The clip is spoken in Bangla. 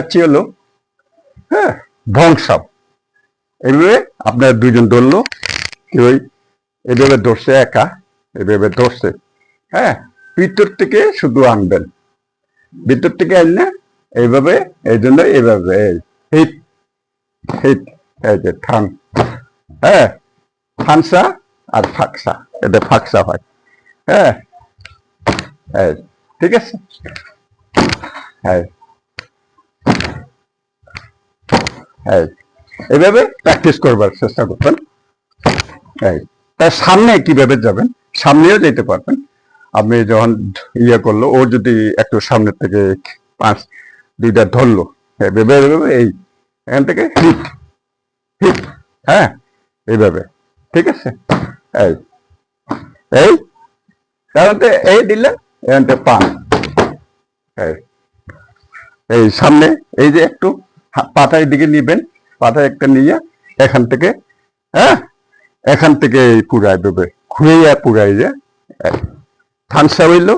দেখাচ্ছি হলো, হ্যাঁ, ভংসাপ। এইভাবে আপনার দুইজন ধরলো, কেউ এইভাবে ধরছে একা, এইভাবে ধরছে, হ্যাঁ, ভিতর থেকে শুধু আনবেন, ভিতর থেকে আনলে এইভাবে, এই জন্য এইভাবে হিট হিট, এই যে থান, হ্যাঁ, ফানসা আর ফাকসা, এটা ফাকসা হয়, হ্যাঁ, ঠিক আছে, হ্যাঁ, এইভাবে প্র্যাকটিস করবার চেষ্টা করবেন। তার সামনে কিভাবে যাবেন, সামনেও যেতে পারবেন আপনি। যখন ইয়ে করলো, ও যদি একটু সামনের থেকে দুইটা ধরলো, এই এখান থেকে হিট হিট, হ্যাঁ, এইভাবে, ঠিক আছে, এই এই কারণ এই দিলে এখান থেকে পান, এই সামনে এই যে একটু পাতার দিকে নিবেন, পাতা একটা নিয়ে এখান থেকে, হ্যাঁ, এখান থেকে পুরাই দেবে, ঘুরে পুরাই যে থানসা হইলো,